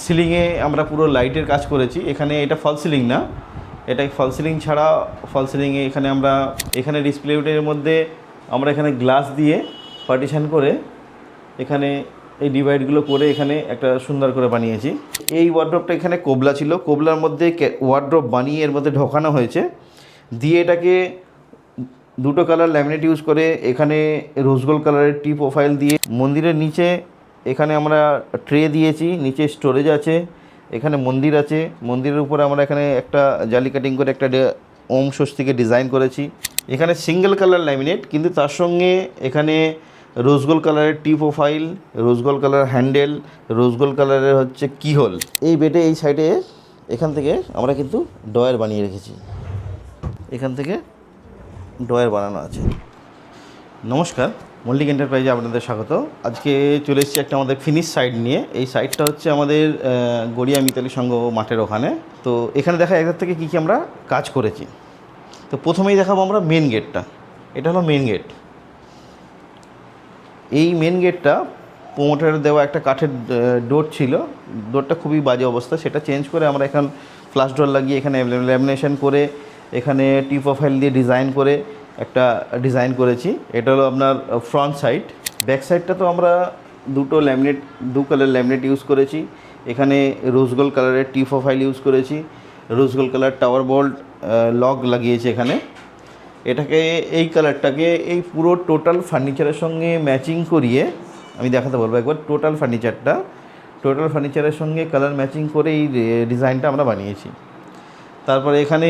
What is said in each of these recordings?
সিলিংয়ে আমরা পুরো লাইটের কাজ করেছি। এখানে এটা ফল সিলিং না, এটা ফল সিলিং ছাড়া ফল সিলিংয়ে এখানে আমরা ডিসপ্লে ইউনিটের মধ্যে আমরা এখানে গ্লাস দিয়ে পার্টিশন করে এখানে এই ডিভাইডগুলো করে এখানে একটা সুন্দর করে বানিয়েছি। এই ওয়ার্ড্রপটা এখানে কোবলা ছিল, কোবলার মধ্যে ওয়ার্ড্রপ বানিয়ে এর মধ্যে ঢোকানো হয়েছে, দিয়ে এটাকে দুটো কালার ল্যামিনেট ইউজ করে এখানে রোজ গোল্ড কালারের টি প্রোফাইল দিয়ে মন্দিরের নিচে এখানে আমরা ট্রে দিয়েছি, নিচে স্টোরেজ আছে, এখানে মন্দির আছে, মন্দিরের উপরে আমরা এখানে একটা জালি কাটিং করে একটা ওম স্বস্তিকে ডিজাইন করেছি। এখানে সিঙ্গেল কালার ল্যামিনেট, কিন্তু তার সঙ্গে এখানে রোজ গোল্ড কালারের T profile, rose gold colour handle, rose gold কালারের হচ্ছে কিহোল। এই বেডে এই সাইডে এখান থেকে আমরা কিন্তু ডয়ার বানিয়ে রেখেছি, এখান থেকে ডয়ার বানানো আছে। নমস্কার, মল্লিক এন্টারপ্রাইজে আপনাদের স্বাগত। আজকে চলে এসেছি একটা আমাদের ফিনিশ সাইড নিয়ে। এই সাইডটা হচ্ছে আমাদের গড়িয়া মিতালি সংঘ মাঠের ওখানে। তো এখানে দেখা এখান থেকে কী কী আমরা কাজ করেছি। তো প্রথমেই দেখাবো আমরা মেন গেটটা। এটা হলো মেন গেট। এই মেন গেটটা প্রোমোটারের দেওয়া একটা কাঠের ডোর ছিল, ডোরটা খুবই বাজে অবস্থা, সেটা চেঞ্জ করে আমরা এখন ফ্লাশ ডোর লাগিয়ে এখানে ল্যামিনেশন করে এখানে টি প্রোফাইল দিয়ে ডিজাইন করে একটা ডিজাইন করেছি। এটা হলো আপনার ফ্রন্ট সাইড। ব্যাক সাইডটা তো আমরা দু কালার ল্যামিনেট ইউজ করেছি। এখানে রোজ গোল্ড কালারের টি প্রোফাইল ইউজ করেছি, rose gold colour tower bolt lock লাগিয়েছি এখানে। এটাকে এই কালারটাকে এই পুরো টোটাল ফার্নিচারের সঙ্গে ম্যাচিং করিয়ে আমি দেখাতে বলবো একবার। টোটাল ফার্নিচারের সঙ্গে কালার ম্যাচিং করে এই ডিজাইনটা আমরা বানিয়েছি। তারপরে এখানে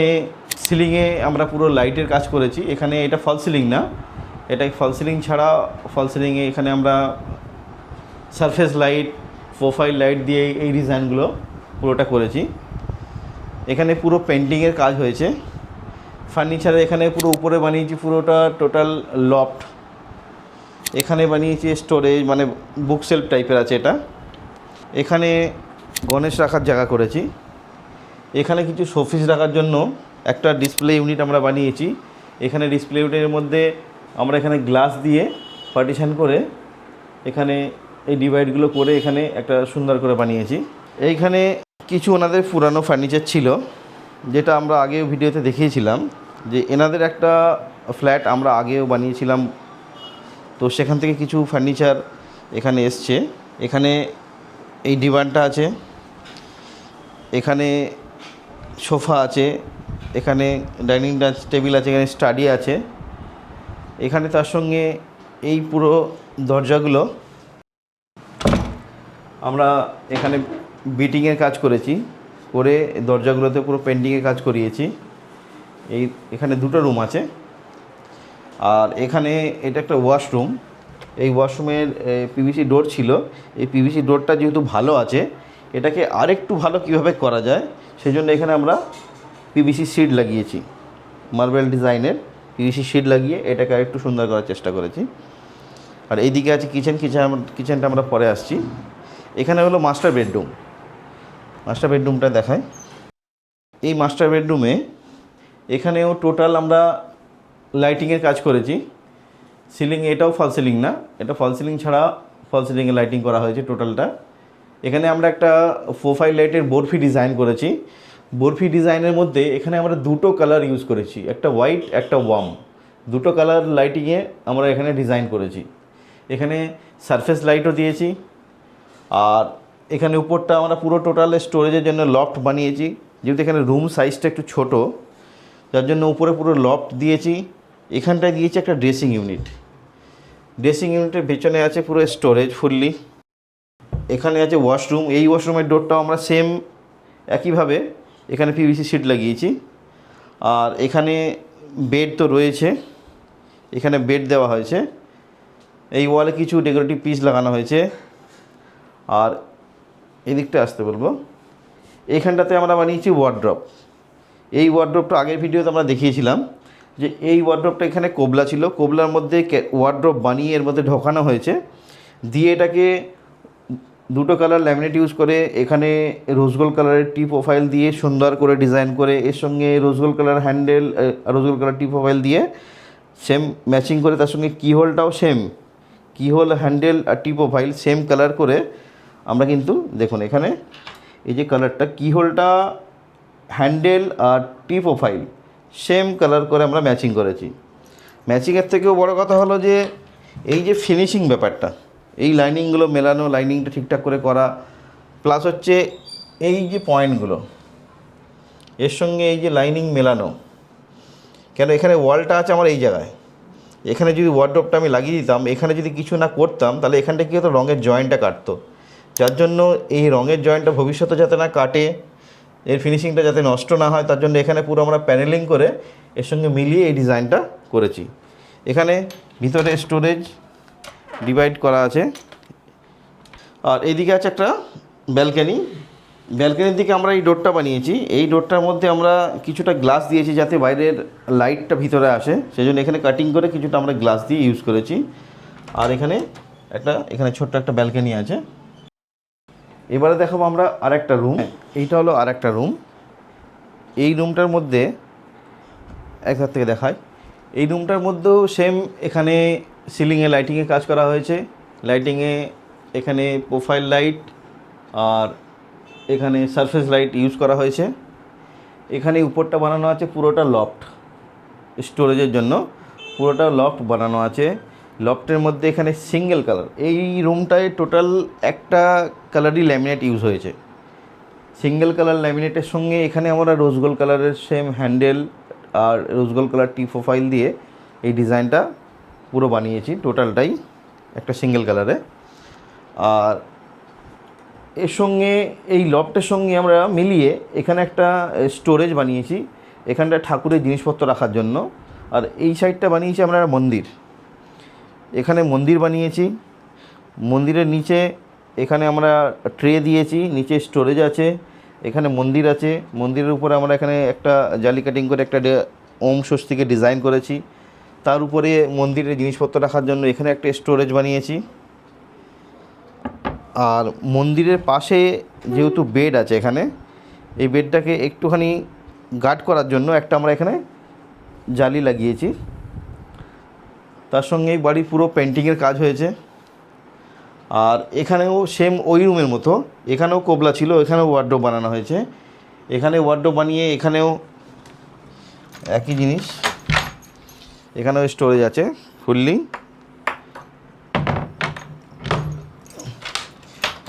সিলিংয়ে আমরা পুরো লাইটের কাজ করেছি। এখানে এটা ফল সিলিং না, এটা ফল সিলিং ছাড়া ফল সিলিংয়ে এখানে আমরা সারফেস লাইট, প্রোফাইল লাইট দিয়ে এই ডিজাইনগুলো পুরোটা করেছি। এখানে পুরো পেন্টিংয়ের কাজ হয়েছে। ফার্নিচারে এখানে পুরো উপরে বানিয়েছি পুরোটা টোটাল লফট। এখানে বানিয়েছি স্টোরেজ, মানে বুক সেলফ টাইপের আছে এটা। এখানে গণেশ রাখার জায়গা করেছি। এখানে কিছু শোপিস রাখার জন্য একটা ডিসপ্লে ইউনিট আমরা বানিয়েছি। এখানে ডিসপ্লে ইউনিটের মধ্যে আমরা এখানে গ্লাস দিয়ে পার্টিশন করে এখানে এই ডিভাইডগুলো করে এখানে একটা সুন্দর করে বানিয়েছি। এইখানে কিছু ওনাদের পুরানো ফার্নিচার ছিল, যেটা আমরা আগেও ভিডিওতে দেখিয়েছিলাম যে এনাদের একটা ফ্ল্যাট আমরা আগেও বানিয়েছিলাম, তো সেখান থেকে কিছু ফার্নিচার এখানে এসছে। এখানে এই ডিভানটা আছে, এখানে সোফা আছে, এখানে ডাইনিং টেবিল আছে, এখানে স্টাডি আছে। এখানে তার সঙ্গে এই পুরো দরজাগুলো আমরা এখানে বিটিংয়ের কাজ করেছি, করে দরজাগুলোতে পুরো পেন্টিংয়ের কাজ করিয়েছি। এখানে দুটো রুম আছে। আর এখানে এটা একটা ওয়াশরুম। এই ওয়াশরুমের পিভিসি ডোর ছিল। এই পিভিসি ডোরটা যেহেতু ভালো আছে, এটাকে আরেকটু ভালো কীভাবে করা যায় সেই জন্য এখানে আমরা পিভিসি শিট লাগিয়েছি, মার্বেল ডিজাইনের পিভিসি শিট লাগিয়ে এটাকে আরেকটু সুন্দর করার চেষ্টা করেছি। আর এইদিকে আছে কিচেনটা আমরা পরে আসছি। এখানে হলো মাস্টার বেডরুমটা দেখায়। এই মাস্টার বেডরুমে এখানেও টোটাল আমরা লাইটিংয়ের কাজ করেছি। সিলিং এটাও ফল সিলিং না, এটা ফল সিলিং ছাড়া ফল সিলিংয়ে লাইটিং করা হয়েছে টোটালটা। এখানে আমরা একটা প্রোফাইল লাইটের বরফি ডিজাইন করেছি। বরফি ডিজাইনের মধ্যে এখানে আমরা দুটো কালার ইউজ করেছি, একটা হোয়াইট একটা ওয়ার্ম, দুটো কালার লাইটিংয়ে আমরা এখানে ডিজাইন করেছি। এখানে সারফেস লাইটও দিয়েছি। আর এখানে উপরটা আমরা পুরো টোটাল স্টোরেজের জন্য লফট বানিয়েছি, যেহেতু এখানে রুম সাইজটা একটু ছোট, যার জন্য উপরে পুরো লফট দিয়েছি। এখানটায় দিয়েছি একটা ড্রেসিং ইউনিটের পেছনে আছে পুরো স্টোরেজ ফুললি। এখানে আছে ওয়াশরুম। এই ওয়াশরুমের ডোরটাও আমরা সেম একইভাবে এখানে পিভিসি শিট লাগিয়েছি। আর এখানে বেড তো রয়েছে, এখানে বেড দেওয়া হয়েছে। এই ওয়ালে কিছু ডেকোরেটিভ পিস লাগানো হয়েছে। আর এদিকটা আসতে বলবো, এইখানটাতে আমরা বানিয়েছি ওয়ার্ড্রপ। এই ওয়ার্ড্রপটা আগের ভিডিওতে আমরা দেখিয়েছিলাম যে এই ওয়ার্ড্রপটা এখানে কোবলা ছিল, কোবলার মধ্যে ওয়ার্ড্রপ বানিয়ে এর মধ্যে ঢোকানো হয়েছে, দিয়ে এটাকে দুটো কালার ল্যামিনেট ইউজ করে এখানে রোজ গোল্ড কালারের টি প্রোফাইল দিয়ে সুন্দর করে ডিজাইন করে, এর সঙ্গে রোজ gold colour handle, rose gold colour T profile দিয়ে সেম ম্যাচিং করে, তার সঙ্গে কিহোলটাও সেম, কিহোল হ্যান্ডেল আর টি প্রোফাইল সেম কালার করে আমরা কিন্তু দেখুন এখানে এই যে কালারটা, কিহোলটা, হ্যান্ডেল আর টি প্রোফাইল সেম কালার করে আমরা ম্যাচিং করেছি। ম্যাচিংয়ের থেকেও বড় কথা হলো যে এই যে ফিনিশিং ব্যাপারটা, এই লাইনিংগুলো মেলানো, লাইনিংটা ঠিকঠাক করে করা, প্লাস হচ্ছে এই যে পয়েন্টগুলো এর সঙ্গে এই যে লাইনিং মেলানো। কেন এখানে ওয়ালটা আছে আমার এই জায়গায়, এখানে যদি ওয়ার্ডরোবটা আমি লাগিয়ে দিতাম, এখানে যদি কিছু না করতাম, তাহলে এখানটা কী হতো, রঙের জয়েন্টটা কাটতো। যার জন্য এই রঙের জয়েন্টটা ভবিষ্যতে যাতে না কাটে, এর ফিনিশিংটা যাতে নষ্ট না হয়, তার জন্য এখানে পুরো আমরা প্যানেলিং করে এর সঙ্গে মিলিয়ে এই ডিজাইনটা করেছি। এখানে ভিতরে স্টোরেজ ডিভাইড করা আছে, আর এইদিকে আছে একটা ব্যালকানি। ব্যালকানির দিকে আমরা এই ডোরটা বানিয়েছি। এই ডোরটার মধ্যে আমরা কিছুটা গ্লাস দিয়েছি যাতে বাইরের লাইটটা ভিতরে আসে, সেই জন্য এখানে কাটিং করে কিছুটা আমরা গ্লাস দিয়ে ইউজ করেছি। আর এখানে ছোট্ট একটা ব্যালকানি আছে। এবারে দেখাবো আমরা আরেকটা রুম। এইটা হলো আরেকটা রুম। এই রুমটার মধ্যে এক হাত থেকে দেখায়, এই রুমটার মধ্যেও সেম এখানে সিলিংয়ে লাইটিংয়ে কাজ করা হয়েছে। লাইটিংয়ে এখানে প্রোফাইল লাইট আর এখানে সারফেস লাইট ইউজ করা হয়েছে। এখানে উপরটা বানানো আছে পুরোটা লফট, স্টোরেজের জন্য পুরোটা লফট বানানো আছে। লফটের মধ্যে এখানে সিঙ্গেল কালার, এই রুমটায় টোটাল একটা কালারই ল্যামিনেট ইউজ হয়েছে। সিঙ্গেল কালার ল্যামিনেটের সঙ্গে এখানে আমরা রোজ গোল্ড কালারের সেম হ্যান্ডেল আর rose gold colour T profile দিয়ে এই ডিজাইনটা পুরো বানিয়েছি, টোটালটাই একটা সিঙ্গেল কালারে। আর এর সঙ্গে এই লফটের সঙ্গে আমরা মিলিয়ে এখানে একটা স্টোরেজ বানিয়েছি, এখানটা ঠাকুরের জিনিসপত্র রাখার জন্য। আর এই সাইডটা বানিয়েছি আমরা মন্দির, এখানে মন্দির বানিয়েছি। মন্দিরের নিচে এখানে আমরা ট্রে দিয়েছি, নিচে স্টোরেজ আছে, এখানে মন্দির আছে। মন্দিরের উপরে আমরা এখানে একটা জালি কাটিং করে একটা ওম স্বস্তিকে ডিজাইন করেছি। তার উপরে মন্দিরের জিনিসপত্র রাখার জন্য এখানে একটা স্টোরেজ বানিয়েছি। আর মন্দিরের পাশে যেহেতু বেড আছে এখানে, এই বেডটাকে একটুখানি গার্ড করার জন্য একটা আমরা এখানে জালি লাগিয়েছি। তার সঙ্গে এই বাড়ির পুরো পেন্টিংয়ের কাজ হয়েছে। আর এখানেও সেম ওই রুমের মতো এখানেও কোবলা ছিল, এখানেও ওয়ার্ডরোব বানানো হয়েছে। এখানে ওয়ার্ডরোব বানিয়ে এখানেও একই জিনিস, এখানেও স্টোরেজ আছে ফুললি।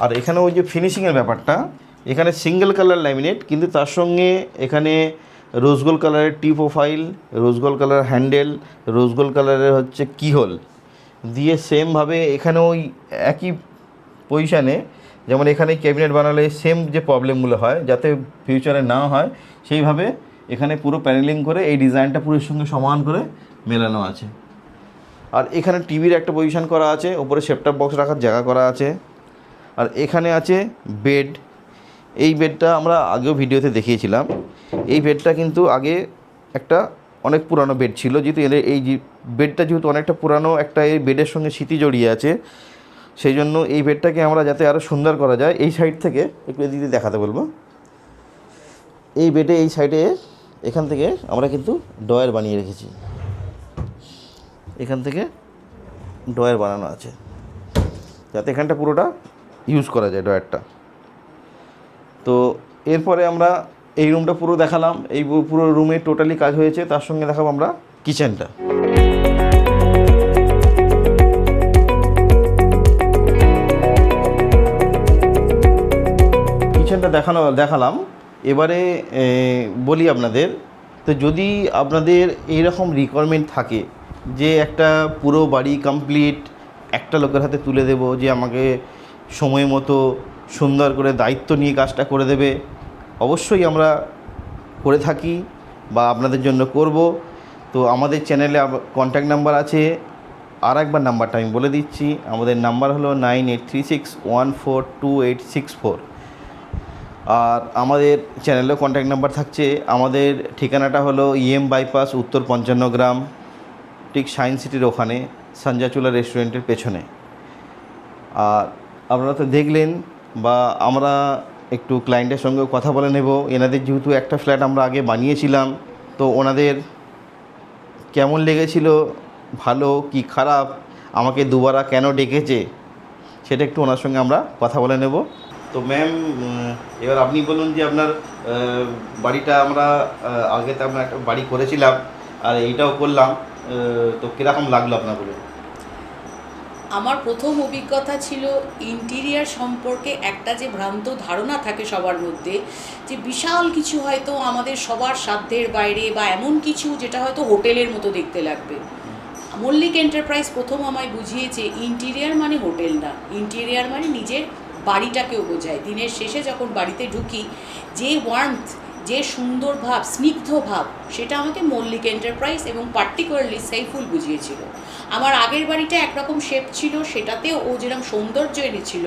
আর এখানে ওই যে ফিনিশিংয়ের ব্যাপারটা, এখানে সিঙ্গেল কালার ল্যামিনেট, কিন্তু তার সঙ্গে এখানে রোজ গোল্ড কালারের T profile, rose gold colour handle, rose gold কালারের হচ্ছে কিহোল দিয়ে সেমভাবে এখানে ওই একই পজিশানে, যেমন এখানে ক্যাবিনেট বানালে সেম যে প্রবলেমগুলো হয় যাতে ফিউচারে না হয়, সেইভাবে এখানে পুরো প্যানেলিং করে এই ডিজাইনটা পুরোর সঙ্গে সমান করে মেলানো আছে। আর এখানে টিভির একটা পজিশান করা আছে, ওপরে সেটটপ বক্স রাখার জায়গা করা আছে। আর এখানে আছে বেড। এই বেডটা আমরা আগেও ভিডিওতে দেখিয়েছিলাম। এই বেডটা কিন্তু আগে একটা অনেক পুরানো বেড ছিল, যেহেতু এই যে বেডটা যেহেতু অনেকটা পুরানো, একটা এই বেডের সঙ্গে স্মৃতি জড়িয়ে আছে, সেই জন্য এই বেডটাকে আমরা যাতে আরও সুন্দর করা যায়, এই সাইড থেকে একটু এদিকে দেখাতে বলবো। এই বেডে এই সাইডে এখান থেকে আমরা কিন্তু ডয়ার বানিয়ে রেখেছি, এখান থেকে ডয়ার বানানো আছে যাতে এখানটা পুরোটা ইউজ করা যায় ডয়ারটা। তো এরপরে আমরা এই রুমটা পুরো দেখালাম, এই পুরো রুমে টোটালি কাজ হয়েছে। তার সঙ্গে দেখাবো আমরা কিচেনটা। কিচেনটা দেখালাম। এবারে বলি আপনাদের, তো যদি আপনাদের এইরকম রিকোয়ারমেন্ট থাকে যে একটা পুরো বাড়ি কমপ্লিট একটা লোকের হাতে তুলে দেব, যে আমাকে সময় মতো সুন্দর করে দায়িত্ব নিয়ে কাজটা করে দেবে, অবশ্যই আমরা করে থাকি বা আপনাদের জন্য করব। তো আমাদের চ্যানেলে কন্ট্যাক্ট নাম্বার আছে, আর একবার নাম্বারটা আমি বলে দিচ্ছি। আমাদের নাম্বার হলো 9836142864। আর আমাদের চ্যানেলেও কন্ট্যাক্ট নাম্বার থাকছে। আমাদের ঠিকানাটা হলো বাইপাস উত্তর 55 গ্রাম, ঠিক সায়েন্স সিটির ওখানে, সঞ্জাচুলা রেস্টুরেন্টের পেছনে। আর আপনারা তো দেখলেন, বা আমরা একটু ক্লায়েন্টের সঙ্গেও কথা বলে নেব। এনাদের যেহেতু একটা ফ্ল্যাট আমরা আগে বানিয়েছিলাম, তো ওনাদের কেমন লেগেছিল, ভালো কি খারাপ, আমাকে দুবারা কেন ডেকেছে, সেটা একটু ওনার সঙ্গে আমরা কথা বলে নেব। তো ম্যাম, এবার আপনি বলুন যে আপনার বাড়িটা আমরা আগে তো আমরা একটা বাড়ি করেছিলাম আর এইটাও করলাম, তো কীরকম লাগলো আপনার বলুন? আমার প্রথম অভিজ্ঞতা ছিল ইন্টিরিয়ার সম্পর্কে একটা যে ভ্রান্ত ধারণা থাকে সবার মধ্যে, যে বিশাল কিছু হয়তো আমাদের সবার সাধ্যের বাইরে, বা এমন কিছু যেটা হয়তো হোটেলের মতো দেখতে লাগবে। মল্লিক এন্টারপ্রাইজ প্রথম আমায় বুঝিয়েছে ইন্টিরিয়ার মানে হোটেল না, ইন্টিরিয়ার মানে নিজের বাড়িটাকেও বোঝায়। দিনের শেষে যখন বাড়িতে ঢুকি, যে ওয়ার্মথ, যে সুন্দর ভাব, স্নিগ্ধ ভাব, সেটা আমাকে মল্লিক এন্টারপ্রাইজ এবং পার্টিকুলারলি সাইফুল বুঝিয়েছিল। আমার আগের বাড়িটা একরকম শেপ ছিল, সেটাতেও ও যেরকম সৌন্দর্য এনেছিল,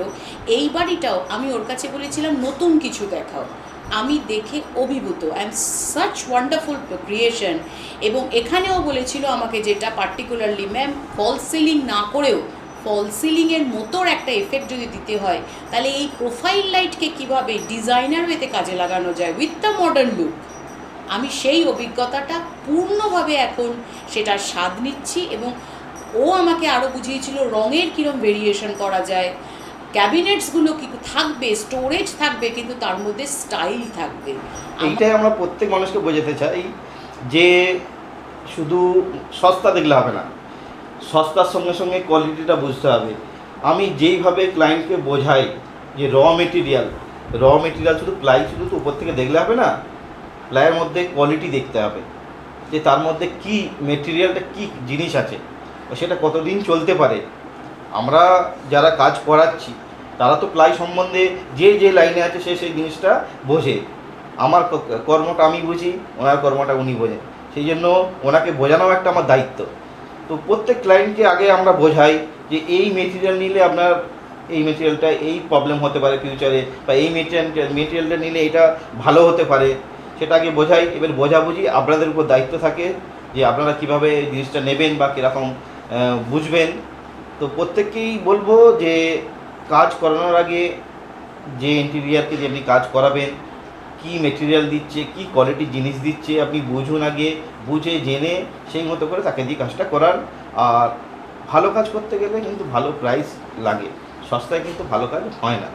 এই বাড়িটাও আমি ওর কাছে বলেছিলাম নতুন কিছু দেখাও। আমি দেখে অভিভূত, I am such wonderful creation. এবং এখানেও বলেছিল আমাকে, যেটা পার্টিকুলারলি ম্যাম, ফল সিলিং না করেও ফল সিলিংয়ের মতোর একটা এফেক্ট যদি দিতে হয়, তাহলে এই প্রোফাইল লাইটকে কীভাবে ডিজাইনার ওয়েতে কাজে লাগানো যায় উইথ দ্য মডার্ন লুক। আমি সেই অভিজ্ঞতাটা পূর্ণভাবে এখন সেটার স্বাদ নিচ্ছি। এবং ও আমাকে আরও বুঝিয়েছিল রঙের কীরকম ভেরিয়েশন করা যায়, ক্যাবিনেটসগুলো কি থাকবে, স্টোরেজ থাকবে, কিন্তু তার মধ্যে স্টাইল থাকবে। এইটাই আমরা প্রত্যেক মানুষকে বোঝাতে চাই যে শুধু সস্তা দেখলে হবে না, সস্তার সঙ্গে সঙ্গে কোয়ালিটিটা বুঝতে হবে। আমি যেইভাবে ক্লায়েন্টকে বোঝাই যে র মেটেরিয়াল শুধু প্লাই শুধু তো উপর থেকে দেখলে হবে না, প্লাইয়ের মধ্যে কোয়ালিটি দেখতে হবে, যে তার মধ্যে কি মেটেরিয়ালটা কি জিনিস আছে, সেটা কতদিন চলতে পারে। আমরা যারা কাজ করাচ্ছি তারা তো প্লাই সম্বন্ধে যে যে লাইনে আছে সে সেই জিনিসটা বোঝে। আমার কর্মটা আমি বুঝি, ওনার কর্মটা উনি বোঝেন, সেই জন্য ওনাকে বোঝানোও একটা আমার দায়িত্ব। তো প্রত্যেক ক্লায়েন্টকে আগে আমরা বোঝাই যে এই মেটেরিয়াল নিলে আপনার এই মেটেরিয়ালটা এই প্রবলেম হতে পারে ফিউচারে, বা এই মেটেরিয়ালটা নিলে এটা ভালো হতে পারে, সেটা আগে বোঝাই। এবার বোঝাবুঝি আপনাদের উপর দায়িত্ব থাকে যে আপনারা কীভাবে জিনিসটা নেবেন বা কীরকম বুঝবেন। তো প্রত্যেককেই বলবো যে কাজ করানোর আগে যে ইন্টেরিয়ারকে যে আপনি কাজ করাবেন, কি মেটেরিয়াল দিচ্ছে, কি কোয়ালিটির জিনিস দিচ্ছে, আপনি বুঝুন আগে, বুঝে জেনে সেই মতো করে তাকে দিয়ে কাজটা করান। আর ভালো কাজ করতে গেলে কিন্তু ভালো প্রাইস লাগে, সস্তায় কিন্তু ভালো কাজ হয় না।